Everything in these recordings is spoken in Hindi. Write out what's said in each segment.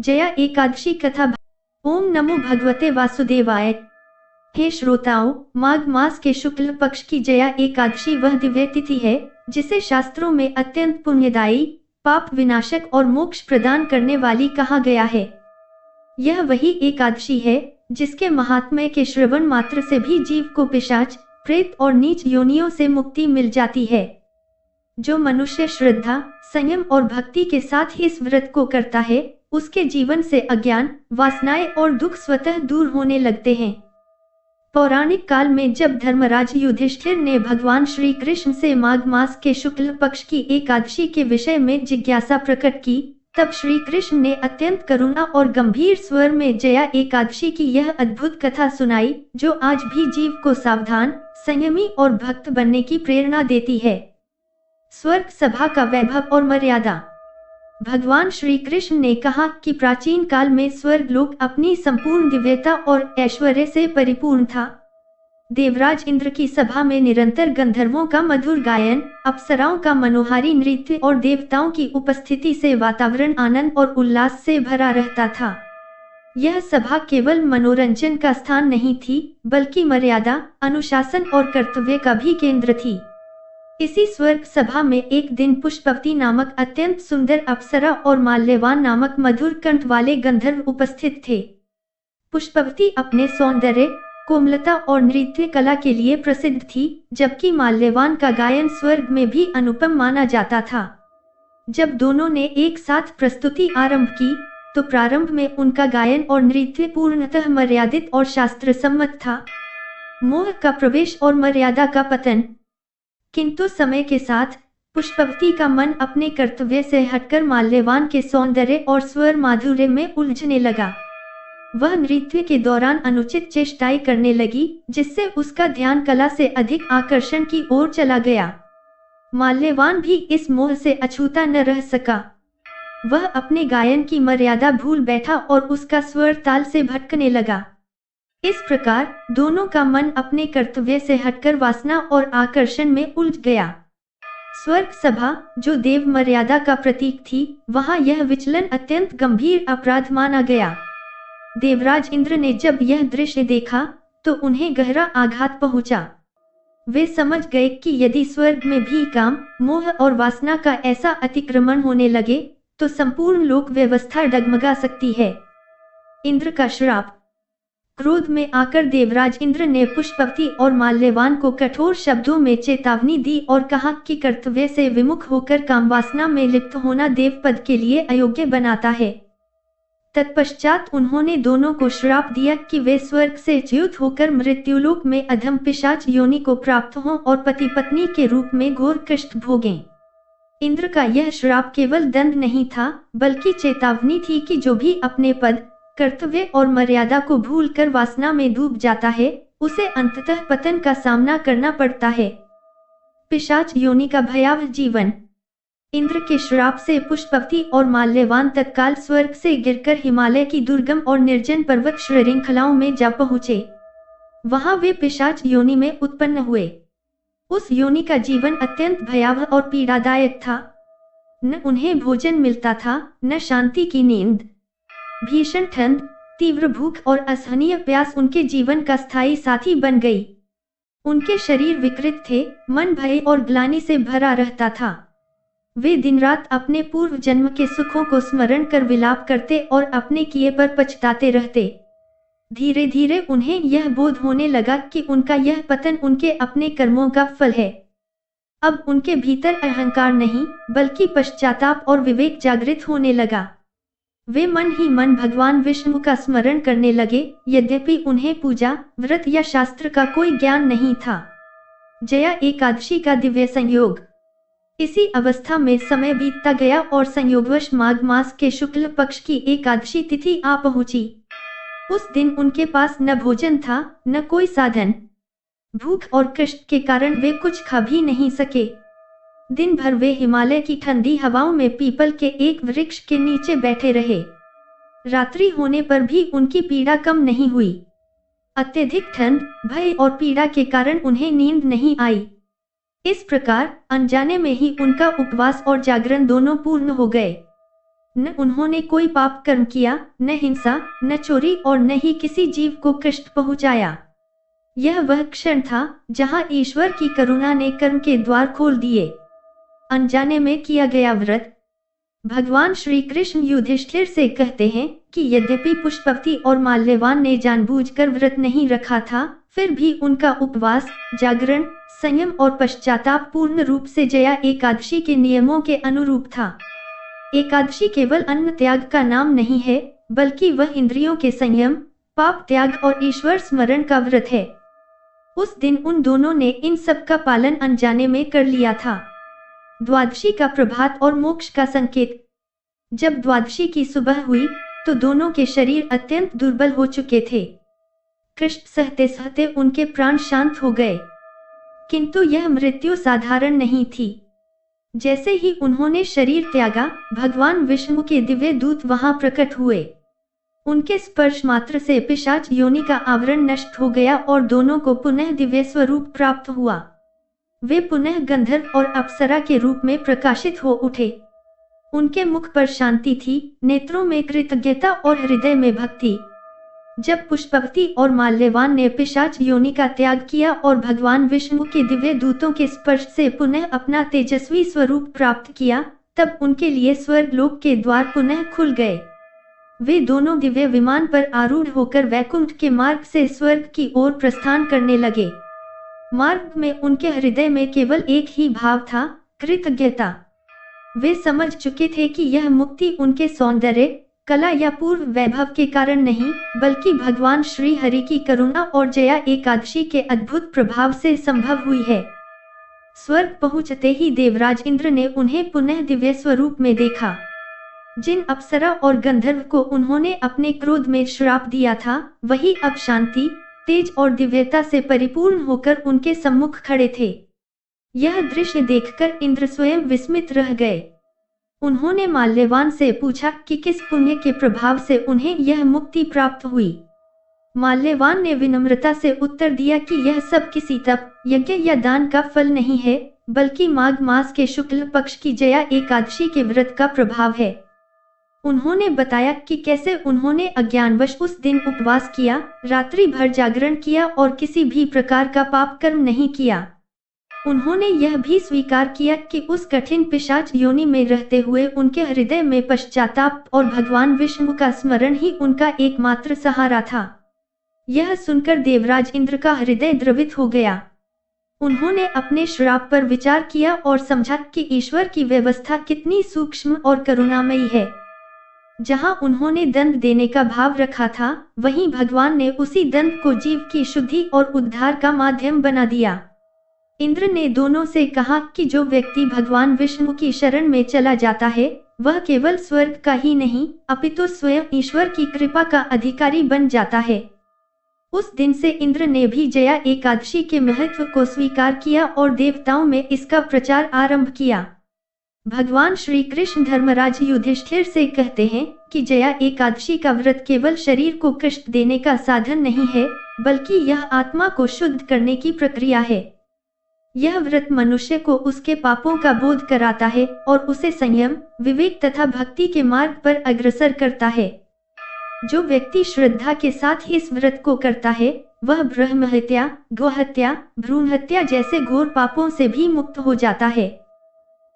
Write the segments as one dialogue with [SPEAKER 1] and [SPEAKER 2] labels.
[SPEAKER 1] जया एकादशी कथा। ओम नमो भगवते वासुदेवाय। हे श्रोताओं, माघ मास के शुक्ल पक्ष की जया एकादशी वह दिव्य तिथि है जिसे शास्त्रों में अत्यंत पुण्यदायी, पाप विनाशक और मोक्ष प्रदान करने वाली कहा गया है। यह वही एकादशी है जिसके महात्म्य के श्रवण मात्र से भी जीव को पिशाच, प्रेत और नीच योनियों से मुक्ति मिल जाती है। जो मनुष्य श्रद्धा, संयम और भक्ति के साथ इस व्रत को करता है, उसके जीवन से अज्ञान, वासनाएं और दुख स्वतः दूर होने लगते हैं। पौराणिक काल में जब धर्मराज युधिष्ठिर ने भगवान श्री कृष्ण से माघ मास के शुक्ल पक्ष की एकादशी के विषय में जिज्ञासा प्रकट की, तब श्री कृष्ण ने अत्यंत करुणा और गंभीर स्वर में जया एकादशी की यह अद्भुत कथा सुनाई, जो आज भी जीव को सावधान, संयमी और भक्त बनने की प्रेरणा देती है। स्वर्ग सभा का वैभव और मर्यादा। भगवान श्री कृष्ण ने कहा कि प्राचीन काल में स्वर्ग लोक अपनी संपूर्ण दिव्यता और ऐश्वर्य से परिपूर्ण था। देवराज इंद्र की सभा में निरंतर गंधर्वों का मधुर गायन, अप्सराओं का मनोहारी नृत्य और देवताओं की उपस्थिति से वातावरण आनंद और उल्लास से भरा रहता था। यह सभा केवल मनोरंजन का स्थान नहीं थी, बल्कि मर्यादा, अनुशासन और कर्तव्य का भी केंद्र थी। इसी स्वर्ग सभा में एक दिन पुष्पवती नामक अत्यंत सुंदर अप्सरा और माल्यवान नामक मधुर कंठ वाले गंधर्व उपस्थित थे। पुष्पवती अपने सौंदर्य, कोमलता और नृत्य कला के लिए प्रसिद्ध थी, जबकि माल्यवान का गायन स्वर्ग में भी अनुपम माना जाता था। जब दोनों ने एक साथ प्रस्तुति आरंभ की, तो प्रारंभ में उनका गायन और नृत्य पूर्णतः मर्यादित और शास्त्र सम्मत था। मोह का प्रवेश और मर्यादा का पतन। किंतु समय के साथ पुष्पवती का मन अपने कर्तव्य से हटकर माल्यवान के सौंदर्य और स्वर माधुर्य में उलझने लगा। वह नृत्य के दौरान अनुचित चेष्टाएं करने लगी, जिससे उसका ध्यान कला से अधिक आकर्षण की ओर चला गया। माल्यवान भी इस मोह से अछूता न रह सका। वह अपने गायन की मर्यादा भूल बैठा और उसका स्वर ताल से भटकने लगा। इस प्रकार दोनों का मन अपने कर्तव्य से हटकर वासना और आकर्षण में उलझ गया। स्वर्ग सभा, जो देव मर्यादा का प्रतीक थी, वहां यह विचलन अत्यंत गंभीर अपराध माना गया। देवराज इंद्र ने जब यह दृश्य देखा, तो उन्हें गहरा आघात पहुंचा। वे समझ गए कि यदि स्वर्ग में भी काम, मोह और वासना का ऐसा अतिक्रमण होने लगे, तो संपूर्ण लोक व्यवस्था डगमगा सकती है। इंद्र का श्राप। क्रोध में आकर देवराज इंद्र ने पुष्पवती और माल्यवान को कठोर शब्दों में चेतावनी दी और कहा कि कर्तव्य से विमुख होकर कामवासना में लिप्त होना देवपद के लिए अयोग्य बनाता है। तत्पश्चात उन्होंने दोनों को श्राप दिया कि वे स्वर्ग से च्युत होकर मृत्युलोक में अधम पिशाच योनि को प्राप्त हों और पति पत्नी के रूप में घोर कष्ट भोगें। इंद्र का यह श्राप केवल दंड नहीं था, बल्कि चेतावनी थी कि जो भी अपने पद, कर्तव्य और मर्यादा को भूलकर वासना में डूब जाता है, उसे अंततः पतन का सामना करना पड़ता है। पिशाच योनि का भयावह जीवन। इंद्र के श्राप से पुष्पवती और माल्यवान तत्काल स्वर्ग से गिरकर हिमालय की दुर्गम और निर्जन पर्वत श्रृंखलाओं में जा पहुंचे। वहां वे पिशाच योनि में उत्पन्न हुए। उस योनि का जीवन अत्यंत भयावह और पीड़ादायक था। न उन्हें भोजन मिलता था, न शांति की नींद। भीषण ठंड, तीव्र भूख और असहनीय प्यास उनके जीवन का स्थायी साथी बन गई। उनके शरीर विकृत थे, मन भय और ग्लानि से भरा रहता था। वे दिन रात अपने पूर्व जन्म के सुखों को स्मरण कर विलाप करते और अपने किए पर पछताते रहते। धीरे धीरे उन्हें यह बोध होने लगा कि उनका यह पतन उनके अपने कर्मों का फल है। अब उनके भीतर अहंकार नहीं, बल्कि पश्चाताप और विवेक जागृत होने लगा। वे मन ही मन भगवान विष्णु का स्मरण करने लगे, यद्यपि उन्हें पूजा, व्रत या शास्त्र का कोई ज्ञान नहीं था। जया एकादशी का दिव्य संयोग। इसी अवस्था में समय बीतता गया और संयोगवश माघ मास के शुक्ल पक्ष की एकादशी तिथि आ पहुंची। उस दिन उनके पास न भोजन था, न कोई साधन। भूख और कष्ट के कारण वे कुछ खा भी नहीं सके। दिन भर वे हिमालय की ठंडी हवाओं में पीपल के एक वृक्ष के नीचे बैठे रहे। रात्रि होने पर भी उनकी पीड़ा कम नहीं हुई। अत्यधिक ठंड, भय और पीड़ा के कारण उन्हें नींद नहीं आई। इस प्रकार अनजाने में ही उनका उपवास और जागरण दोनों पूर्ण हो गए। न उन्होंने कोई पाप कर्म किया, न हिंसा, न चोरी और न ही किसी जीव को कष्ट पहुंचाया। यह वह क्षण था जहां ईश्वर की करुणा ने कर्म के द्वार खोल दिए। अनजाने में किया गया व्रत। भगवान श्री कृष्ण युधिष्ठिर से कहते हैं कि यद्यपि पुष्पवती और माल्यवान ने जानबूझकर व्रत नहीं रखा था, फिर भी उनका उपवास, जागरण, संयम और पश्चाताप पूर्ण रूप से जया एकादशी के नियमों के अनुरूप था। एकादशी केवल अन्न त्याग का नाम नहीं है, बल्कि वह इंद्रियों के संयम, पाप त्याग और ईश्वर स्मरण का व्रत है। उस दिन उन दोनों ने इन सब का पालन अनजाने में कर लिया था। द्वादशी का प्रभात और मोक्ष का संकेत। जब द्वादशी की सुबह हुई तो दोनों के शरीर अत्यंत दुर्बल हो चुके थे। कष्ट सहते सहते उनके प्राण शांत हो गए, किंतु यह मृत्यु साधारण नहीं थी। जैसे ही उन्होंने शरीर त्यागा, भगवान विष्णु के दिव्य दूत वहां प्रकट हुए। उनके स्पर्श मात्र से पिशाच योनि का आवरण नष्ट हो गया और दोनों को पुनः दिव्य स्वरूप प्राप्त हुआ। वे पुनः गंधर्व और अप्सरा के रूप में प्रकाशित हो उठे। उनके मुख पर शांति थी, नेत्रों में कृतज्ञता और हृदय में भक्ति। जब पुष्पवती और माल्यवान ने पिशाच योनि का त्याग किया और भगवान विष्णु के दिव्य दूतों के स्पर्श से पुनः अपना तेजस्वी स्वरूप प्राप्त किया, तब उनके लिए स्वर्ग लोक के द्वार पुनः खुल गए। वे दोनों दिव्य विमान पर आरूढ़ होकर वैकुंठ के मार्ग से स्वर्ग की ओर प्रस्थान करने लगे। मार्ग में उनके हृदय में केवल एक ही भाव था, कृतज्ञता। वे समझ चुके थे कि यह मुक्ति उनके सौंदर्य, कला या पूर्व वैभव के कारण नहीं, बल्कि भगवान श्री हरि की करुणा और जया एकादशी के अद्भुत प्रभाव से संभव हुई है। स्वर्ग पहुंचते ही देवराज इंद्र ने उन्हें पुनः दिव्य स्वरूप में देखा। जिन अप्सरा और गंधर्व को उन्होंने अपने क्रोध में श्राप दिया था, वही अब शांति, तेज और दिव्यता से परिपूर्ण होकर उनके सम्मुख खड़े थे। यह दृश्य देखकर इंद्र स्वयं विस्मित रह गए। उन्होंने माल्यवान से पूछा कि किस पुण्य के प्रभाव से उन्हें यह मुक्ति प्राप्त हुई। माल्यवान ने विनम्रता से उत्तर दिया कि यह सब किसी तप, यज्ञ या दान का फल नहीं है, बल्कि माघ मास के शुक्ल पक्ष की जया एकादशी के व्रत का प्रभाव है। उन्होंने बताया कि कैसे उन्होंने अज्ञानवश उस दिन उपवास किया, रात्रि भर जागरण किया और किसी भी प्रकार का पाप कर्म नहीं किया। उन्होंने यह भी स्वीकार किया कि उस कठिन पिशाच योनि में रहते हुए उनके हृदय में पश्चाताप और भगवान विष्णु का स्मरण ही उनका एकमात्र सहारा था। यह सुनकर देवराज इंद्र का हृदय द्रवित हो गया। उन्होंने अपने श्राप पर विचार किया और समझा कि ईश्वर की व्यवस्था कितनी सूक्ष्म और करुणामयी है। जहां उन्होंने दंड देने का भाव रखा था, वहीं भगवान ने उसी दंड को जीव की शुद्धि और उद्धार का माध्यम बना दिया। इंद्र ने दोनों से कहा कि जो व्यक्ति भगवान विष्णु की शरण में चला जाता है, वह केवल स्वर्ग का ही नहीं, अपितु स्वयं ईश्वर की कृपा का अधिकारी बन जाता है। उस दिन से इंद्र ने भी जया एकादशी के महत्व को स्वीकार किया और देवताओं में इसका प्रचार आरंभ किया। भगवान श्री कृष्ण धर्मराज युधिष्ठिर से कहते हैं कि जया एकादशी का व्रत केवल शरीर को कष्ट देने का साधन नहीं है, बल्कि यह आत्मा को शुद्ध करने की प्रक्रिया है। यह व्रत मनुष्य को उसके पापों का बोध कराता है और उसे संयम, विवेक तथा भक्ति के मार्ग पर अग्रसर करता है। जो व्यक्ति श्रद्धा के साथ इस व्रत को करता है, वह ब्रह्म हत्या, गोहत्या, भ्रूण हत्या जैसे घोर पापों से भी मुक्त हो जाता है।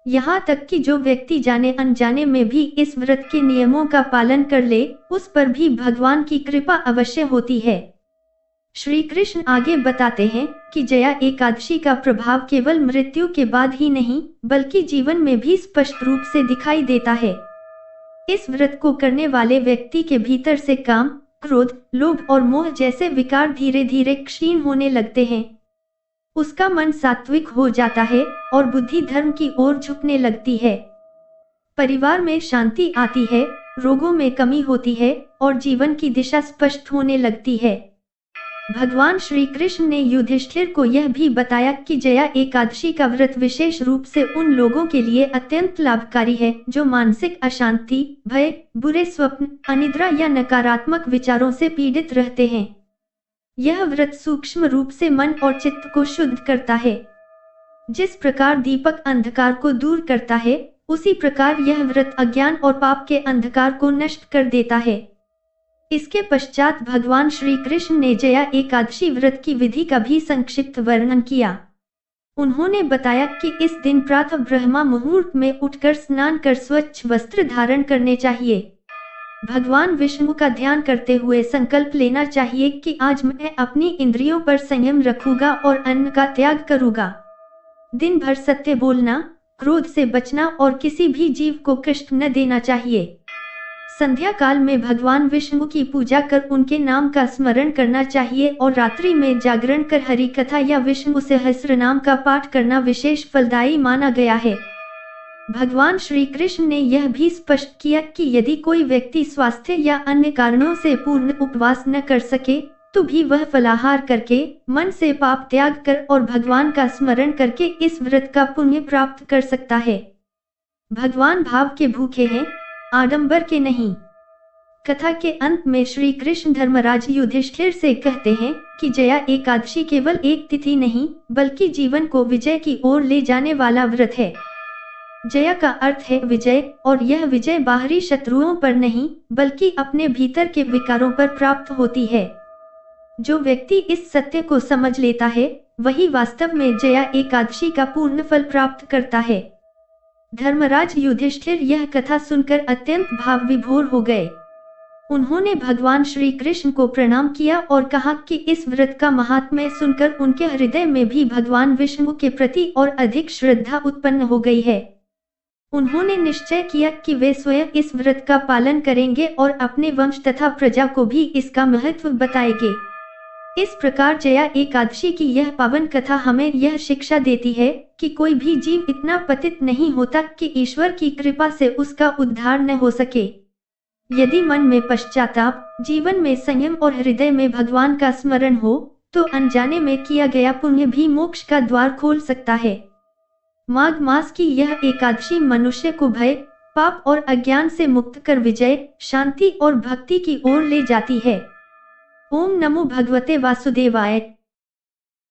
[SPEAKER 1] यहाँ तक कि जो व्यक्ति जाने अनजाने में भी इस व्रत के नियमों का पालन कर ले, उस पर भी भगवान की कृपा अवश्य होती है। श्री कृष्ण आगे बताते हैं कि जया एकादशी का प्रभाव केवल मृत्यु के बाद ही नहीं, बल्कि जीवन में भी स्पष्ट रूप से दिखाई देता है। इस व्रत को करने वाले व्यक्ति के भीतर से काम, क्रोध, लोभ और मोह जैसे विकार धीरे धीरे क्षीण होने लगते हैं। उसका मन सात्विक हो जाता है और बुद्धि धर्म की ओर झुकने लगती है। परिवार में शांति आती है, रोगों में कमी होती है और जीवन की दिशा स्पष्ट होने लगती है। भगवान श्री कृष्ण ने युधिष्ठिर को यह भी बताया कि जया एकादशी का व्रत विशेष रूप से उन लोगों के लिए अत्यंत लाभकारी है जो मानसिक अशांति, भय, बुरे स्वप्न, अनिद्रा या नकारात्मक विचारों से पीड़ित रहते हैं। यह व्रत सूक्ष्म रूप से मन और चित्त को शुद्ध करता है। जिस प्रकार दीपक अंधकार को दूर करता है, उसी प्रकार यह व्रत अज्ञान और पाप के अंधकार को नष्ट कर देता है। इसके पश्चात भगवान श्री कृष्ण ने जया एकादशी व्रत की विधि का भी संक्षिप्त वर्णन किया। उन्होंने बताया कि इस दिन प्रातः ब्रह्मा मुहूर्त में उठकर स्नान कर स्वच्छ वस्त्र धारण करने चाहिए। भगवान विष्णु का ध्यान करते हुए संकल्प लेना चाहिए कि आज मैं अपनी इंद्रियों पर संयम रखूंगा और अन्न का त्याग करूंगा। दिन भर सत्य बोलना, क्रोध से बचना और किसी भी जीव को कष्ट न देना चाहिए। संध्या काल में भगवान विष्णु की पूजा कर उनके नाम का स्मरण करना चाहिए और रात्रि में जागरण कर हरि कथा या विष्णु सहस्त्र नाम का पाठ करना विशेष फलदायी माना गया है। भगवान श्री कृष्ण ने यह भी स्पष्ट किया कि यदि कोई व्यक्ति स्वास्थ्य या अन्य कारणों से पूर्ण उपवास न कर सके तो भी वह फलाहार करके मन से पाप त्याग कर और भगवान का स्मरण करके इस व्रत का पुण्य प्राप्त कर सकता है। भगवान भाव के भूखे हैं, आडंबर के नहीं। कथा के अंत में श्री कृष्ण धर्मराज युधिष्ठिर से कहते हैं कि जया एकादशी केवल एक तिथि नहीं बल्कि जीवन को विजय की ओर ले जाने वाला व्रत है। जया का अर्थ है विजय, और यह विजय बाहरी शत्रुओं पर नहीं बल्कि अपने भीतर के विकारों पर प्राप्त होती है। जो व्यक्ति इस सत्य को समझ लेता है वही वास्तव में जया एकादशी का पूर्ण फल प्राप्त करता है। धर्मराज युधिष्ठिर यह कथा सुनकर अत्यंत भाव विभोर हो गए। उन्होंने भगवान श्री कृष्ण को प्रणाम किया और कहा कि इस व्रत का महात्म्य सुनकर उनके हृदय में भी भगवान विष्णु के प्रति और अधिक श्रद्धा उत्पन्न हो गई है। उन्होंने निश्चय किया कि वे स्वयं इस व्रत का पालन करेंगे और अपने वंश तथा प्रजा को भी इसका महत्व बताएंगे। इस प्रकार जया एकादशी की यह पावन कथा हमें यह शिक्षा देती है कि कोई भी जीव इतना पतित नहीं होता कि ईश्वर की कृपा से उसका उद्धार न हो सके। यदि मन में पश्चाताप, जीवन में संयम और हृदय में भगवान का स्मरण हो तो अनजाने में किया गया पुण्य भी मोक्ष का द्वार खोल सकता है। माघ मास की यह एकादशी मनुष्य को भय, पाप और अज्ञान से मुक्त कर विजय, शांति और भक्ति की ओर ले जाती है। ओम नमो भगवते वासुदेवाय।